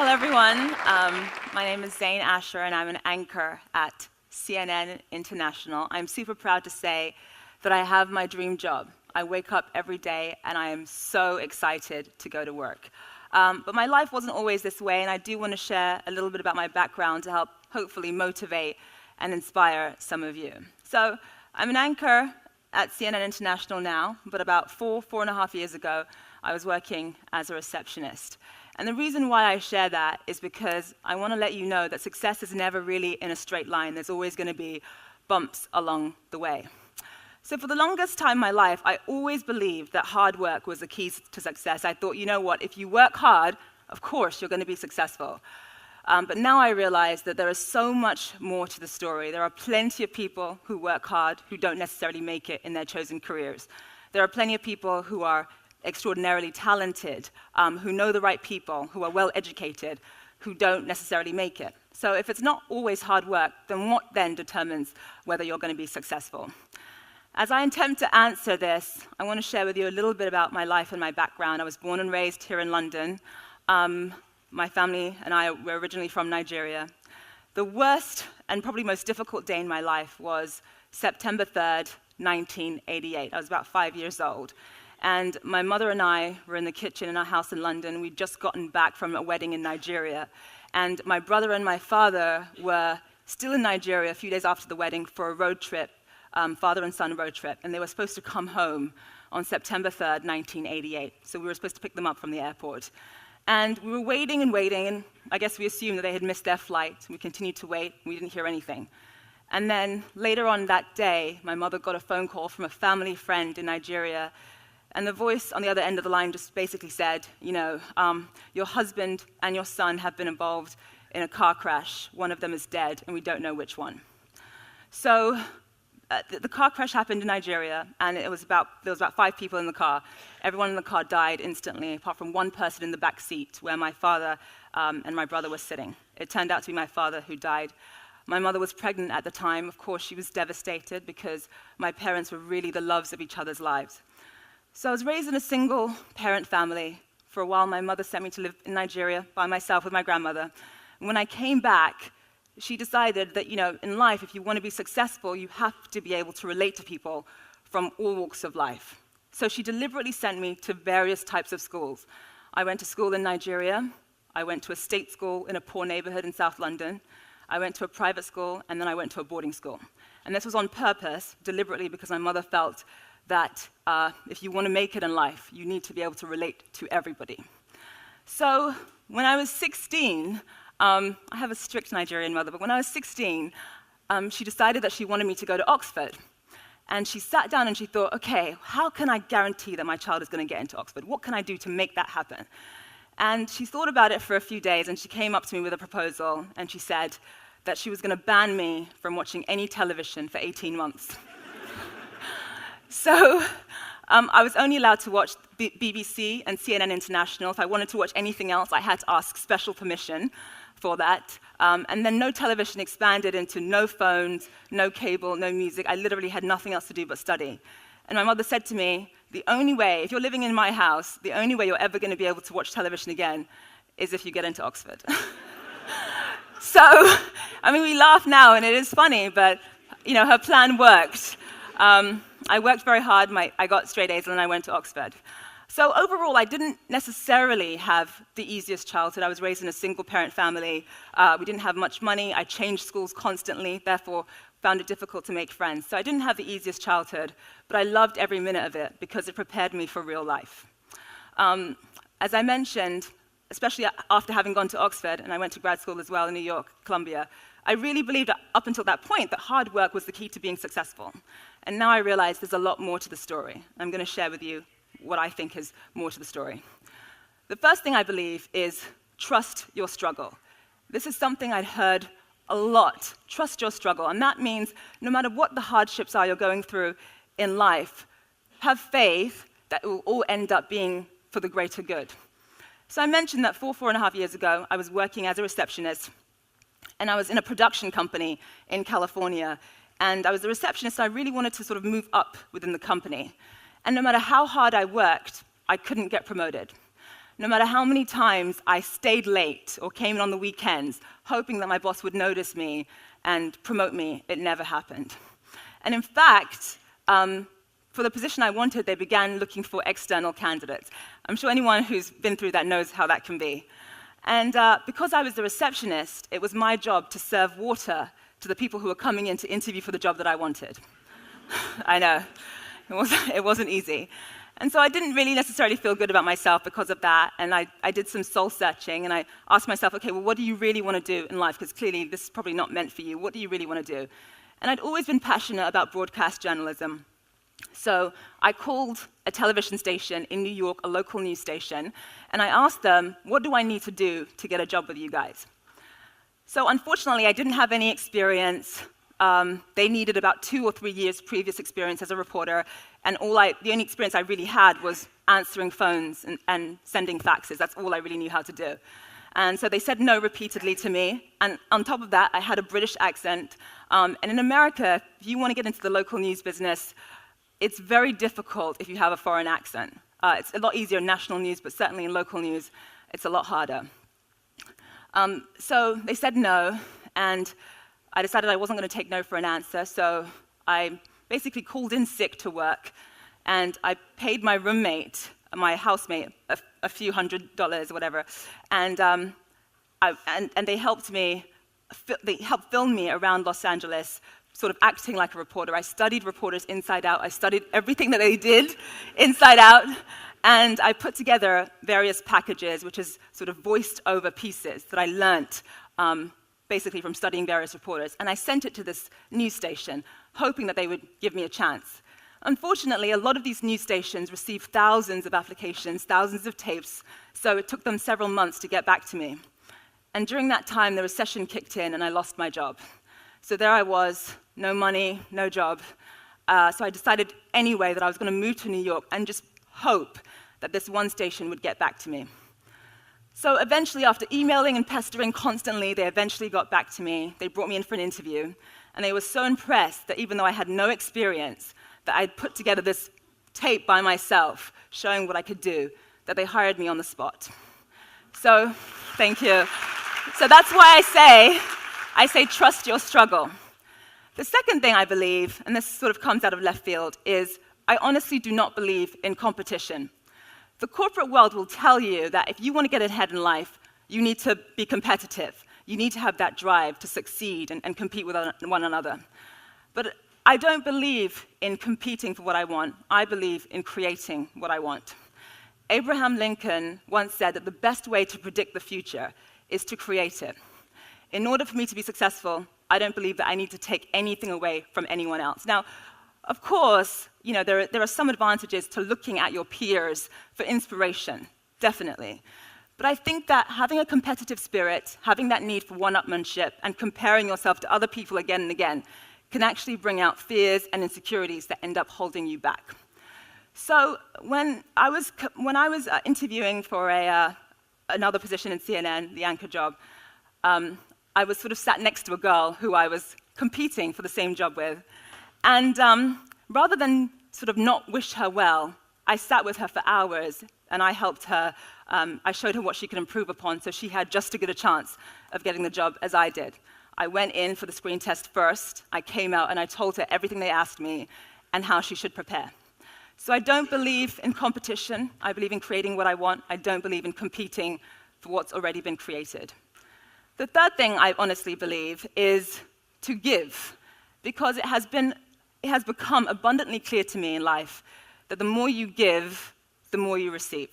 Hello, everyone. My name is Zain Asher, and I'm an anchor at CNN International. I'm super proud to say that I have my dream job. I wake up every day, and I am so excited to go to work. But my life wasn't always this way, and I do want to share a little bit about my background to help hopefully motivate and inspire some of you. So I'm an anchor at CNN International now, but about 4.5 years ago, I was working as a receptionist. And the reason why I share that is because I want to let you know that success is never really in a straight line. There's always going to be bumps along the way. So for the longest time in my life, I always believed that hard work was the key to success. I thought, you know what, if you work hard, of course you're going to be successful. But now I realize that there is so much more to the story. There are plenty of people who work hard who don't necessarily make it in their chosen careers. There are plenty of people who are extraordinarily talented, who know the right people, who are well-educated, who don't necessarily make it. So if it's not always hard work, then what then determines whether you're going to be successful? As I attempt to answer this, I want to share with you a little bit about my life and my background. I was born and raised here in London. My family and I were originally from Nigeria. The worst and probably most difficult day in my life was September 3rd, 1988. I was about 5 years old. And my mother and I were in the kitchen in our house in London. We'd just gotten back from a wedding in Nigeria. And my brother and my father were still in Nigeria a few days after the wedding for a road trip, father and son road trip. And they were supposed to come home on September 3rd, 1988. So we were supposed to pick them up from the airport. And we were waiting and waiting, and I guess we assumed that they had missed their flight. We continued to wait, and we didn't hear anything. And then later on that day, my mother got a phone call from a family friend in Nigeria. And the voice on the other end of the line just basically said, you know, your husband and your son have been involved in a car crash. One of them is dead, and we don't know which one. So the car crash happened in Nigeria, and there was about 5 people in the car. Everyone in the car died instantly, apart from one person in the back seat where my father and my brother were sitting. It turned out to be my father who died. My mother was pregnant at the time. Of course, she was devastated because my parents were really the loves of each other's lives. So I was raised in a single-parent family. For a while, my mother sent me to live in Nigeria by myself with my grandmother. And when I came back, she decided that, you know, in life, if you want to be successful, you have to be able to relate to people from all walks of life. So she deliberately sent me to various types of schools. I went to school in Nigeria. I went to a state school in a poor neighborhood in South London. I went to a private school, and then I went to a boarding school. And this was on purpose, deliberately, because my mother felt that if you want to make it in life, you need to be able to relate to everybody. So when I was 16, I have a strict Nigerian mother, but when I was 16, she decided that she wanted me to go to Oxford. And she sat down and she thought, okay, how can I guarantee that my child is going to get into Oxford? What can I do to make that happen? And she thought about it for a few days, and she came up to me with a proposal, and she said that she was going to ban me from watching any television for 18 months. So I was only allowed to watch BBC and CNN International. If I wanted to watch anything else, I had to ask special permission for that. And then no television expanded into no phones, no cable, no music. I literally had nothing else to do but study. And my mother said to me, the only way, if you're living in my house, the only way you're ever going to be able to watch television again is if you get into Oxford. So, I mean, we laugh now, and it is funny, but, you know, her plan worked. I worked very hard, I got straight A's, and then I went to Oxford. So overall, I didn't necessarily have the easiest childhood. I was raised in a single-parent family. We didn't have much money. I changed schools constantly, therefore found it difficult to make friends. So I didn't have the easiest childhood, but I loved every minute of it because it prepared me for real life. As I mentioned, especially after having gone to Oxford, and I went to grad school as well in New York, Columbia, I really believed up until that point that hard work was the key to being successful. And now I realize there's a lot more to the story. I'm going to share with you what I think is more to the story. The first thing I believe is trust your struggle. This is something I'd heard a lot. Trust your struggle. And that means no matter what the hardships are you're going through in life, have faith that it will all end up being for the greater good. So I mentioned that 4.5 years ago, I was working as a receptionist, and I was in a production company in California. And I was a receptionist, so I really wanted to sort of move up within the company. And no matter how hard I worked, I couldn't get promoted. no matter how many times I stayed late or came in on the weekends, hoping that my boss would notice me and promote me, it never happened. And in fact, for the position I wanted, they began looking for external candidates. I'm sure anyone who's been through that knows how that can be. And because I was the receptionist, it was my job to serve water to the people who were coming in to interview for the job that I wanted. I know, it wasn't easy. And so I didn't really necessarily feel good about myself because of that, and I did some soul searching, and I asked myself, okay, well, what do you really want to do in life? Because clearly this is probably not meant for you. What do you really want to do? And I'd always been passionate about broadcast journalism. So I called a television station in New York, a local news station, and I asked them, what do I need to do to get a job with you guys? So unfortunately, I didn't have any experience. They needed about 2 or 3 years previous experience as a reporter, and the only experience I really had was answering phones and sending faxes. That's all I really knew how to do. And so they said no repeatedly to me, and on top of that, I had a British accent. And in America, if you want to get into the local news business, it's very difficult if you have a foreign accent. It's a lot easier in national news, but certainly in local news, it's a lot harder. So they said no, and I decided I wasn't going to take no for an answer, so I basically called in sick to work, and I paid my roommate, my housemate, a few $100s or whatever, and they helped me. They helped film me around Los Angeles, sort of acting like a reporter. I studied reporters inside out. I studied everything that they did inside out, and I put together various packages, which is sort of voiced over pieces that I learnt basically from studying various reporters, and I sent it to this news station, hoping that they would give me a chance. Unfortunately, a lot of these news stations received thousands of applications, thousands of tapes, so it took them several months to get back to me. And during that time, the recession kicked in, and I lost my job. So there I was, no money, no job. So I decided anyway that I was going to move to New York and just hope that this one station would get back to me. So eventually, after emailing and pestering constantly, they eventually got back to me. They brought me in for an interview, and they were so impressed that even though I had no experience, that I'd put together this tape by myself showing what I could do, that they hired me on the spot. So, thank you. So that's why I say trust your struggle. The second thing I believe, and this sort of comes out of left field, is I honestly do not believe in competition. The corporate world will tell you that if you want to get ahead in life, you need to be competitive. You need to have that drive to succeed and compete with one another. But I don't believe in competing for what I want. I believe in creating what I want. Abraham Lincoln once said that the best way to predict the future is to create it. In order for me to be successful, I don't believe that I need to take anything away from anyone else. Now, of course, there are some advantages to looking at your peers for inspiration, definitely. But I think that having a competitive spirit, having that need for one-upmanship, and comparing yourself to other people again and again can actually bring out fears and insecurities that end up holding you back. So when I was interviewing for another position in CNN, the anchor job, I was sort of sat next to a girl who I was competing for the same job with. And rather than sort of not wish her well, I sat with her for hours, and I helped her. I showed her what she could improve upon, so she had just as good a chance of getting the job as I did. I went in for the screen test first. I came out, and I told her everything they asked me and how she should prepare. So I don't believe in competition. I believe in creating what I want. I don't believe in competing for what's already been created. The third thing I honestly believe is to give, because it has become abundantly clear to me in life that the more you give, the more you receive.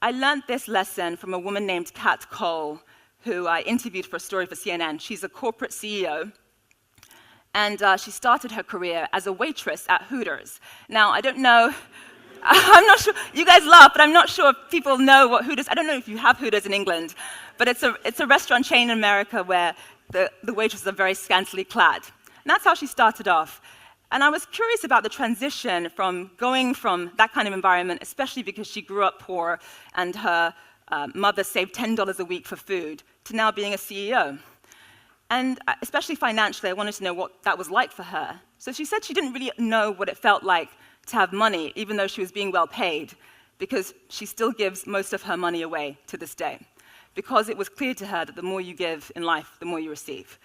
I learned this lesson from a woman named Kat Cole, who I interviewed for a story for CNN. She's a corporate CEO, and she started her career as a waitress at Hooters. Now, I don't know, I'm not sure, you guys laugh, but I'm not sure if people know what Hooters, I don't know if you have Hooters in England, but it's a restaurant chain in America where the waitresses are very scantily clad. And that's how she started off. And I was curious about the transition from going from that kind of environment, especially because she grew up poor and her mother saved $10 a week for food, to now being a CEO. And especially financially, I wanted to know what that was like for her. So she said she didn't really know what it felt like to have money, even though she was being well paid. because she still gives most of her money away to this day, because it was clear to her that the more you give in life, the more you receive.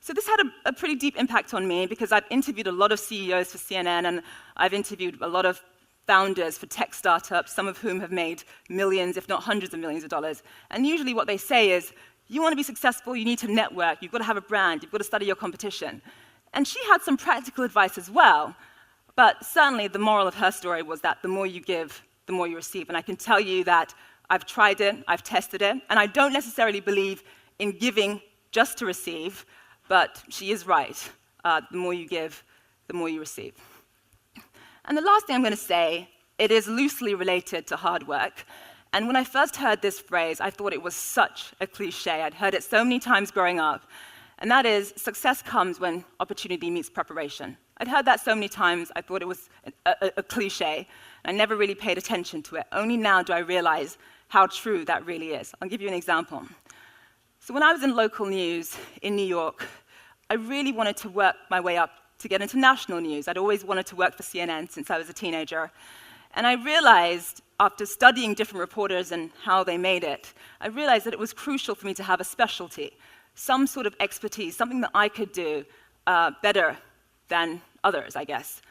So this had a pretty deep impact on me, because I've interviewed a lot of CEOs for CNN, and I've interviewed a lot of founders for tech startups, some of whom have made millions, if not hundreds of millions of dollars. And usually what they say is, you want to be successful, you need to network, you've got to have a brand, you've got to study your competition. And she had some practical advice as well, but certainly the moral of her story was that the more you give, the more you receive. And I can tell you that I've tried it, I've tested it, and I don't necessarily believe in giving just to receive, but she is right. The more you give, the more you receive. And the last thing I'm going to say, it is loosely related to hard work. And when I first heard this phrase, I thought it was such a cliche. I'd heard it so many times growing up. And that is, success comes when opportunity meets preparation. I'd heard that so many times, I thought it was a cliche. I never really paid attention to it. Only now do I realize how true that really is. I'll give you an example. So when I was in local news in New York, I really wanted to work my way up to get into national news. I'd always wanted to work for CNN since I was a teenager. And I realized, after studying different reporters and how they made it, I realized that it was crucial for me to have a specialty, some sort of expertise, something that I could do better than others, I guess.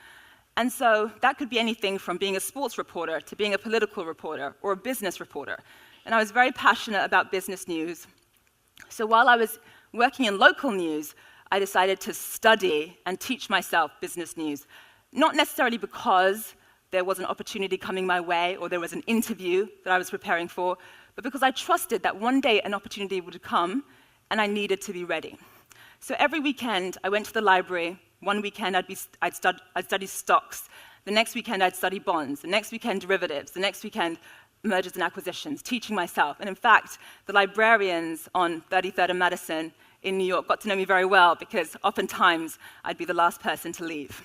And so that could be anything from being a sports reporter to being a political reporter or a business reporter. And I was very passionate about business news. So while I was working in local news, I decided to study and teach myself business news, not necessarily because there was an opportunity coming my way or there was an interview that I was preparing for, but because I trusted that one day an opportunity would come and I needed to be ready. So every weekend, I went to the library. One weekend, I'd study stocks. The next weekend, I'd study bonds. The next weekend, derivatives. The next weekend, mergers and acquisitions, teaching myself. And in fact, the librarians on 33rd and Madison in New York got to know me very well, because oftentimes, I'd be the last person to leave.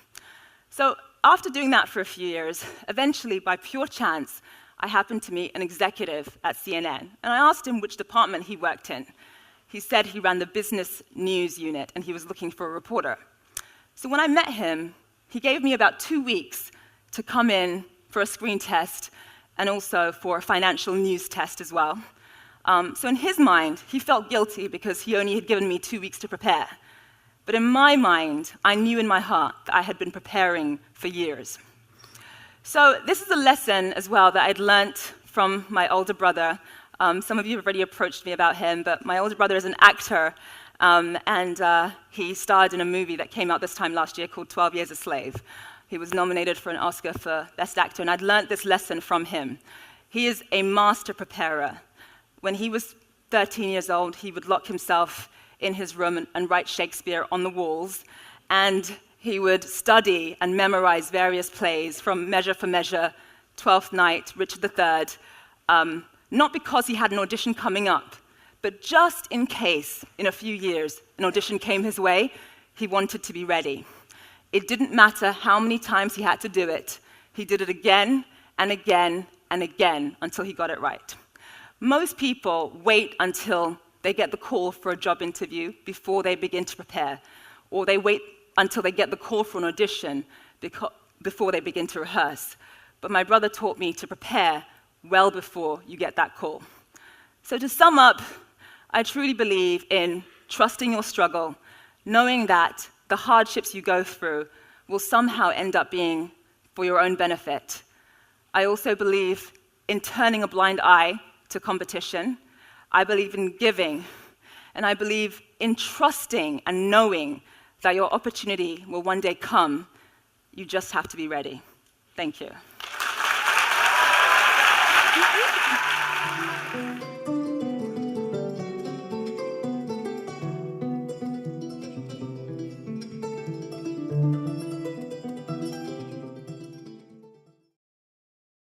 So after doing that for a few years, eventually, by pure chance, I happened to meet an executive at CNN. And I asked him which department he worked in. He said he ran the business news unit, and he was looking for a reporter. So when I met him, he gave me about 2 weeks to come in for a screen test and also for a financial news test as well. So in his mind, he felt guilty because he only had given me 2 weeks to prepare. But in my mind, I knew in my heart that I had been preparing for years. So this is a lesson as well that I'd learnt from my older brother. Some of you have already approached me about him, but my older brother is an actor, and he starred in a movie that came out this time last year called 12 Years a Slave. He was nominated for an Oscar for Best Actor, and I'd learnt this lesson from him. He is a master preparer. When he was 13 years old, he would lock himself in his room and write Shakespeare on the walls, and he would study and memorize various plays from Measure for Measure, Twelfth Night, Richard III, not because he had an audition coming up, but just in case, in a few years, an audition came his way, he wanted to be ready. It didn't matter how many times he had to do it. He did it again and again and again until he got it right. Most people wait until they get the call for a job interview before they begin to prepare, or they wait until they get the call for an audition before they begin to rehearse. But my brother taught me to prepare well before you get that call. So to sum up, I truly believe in trusting your struggle, knowing that the hardships you go through will somehow end up being for your own benefit. I also believe in turning a blind eye to competition. I believe in giving, and I believe in trusting and knowing that your opportunity will one day come. You just have to be ready. Thank you.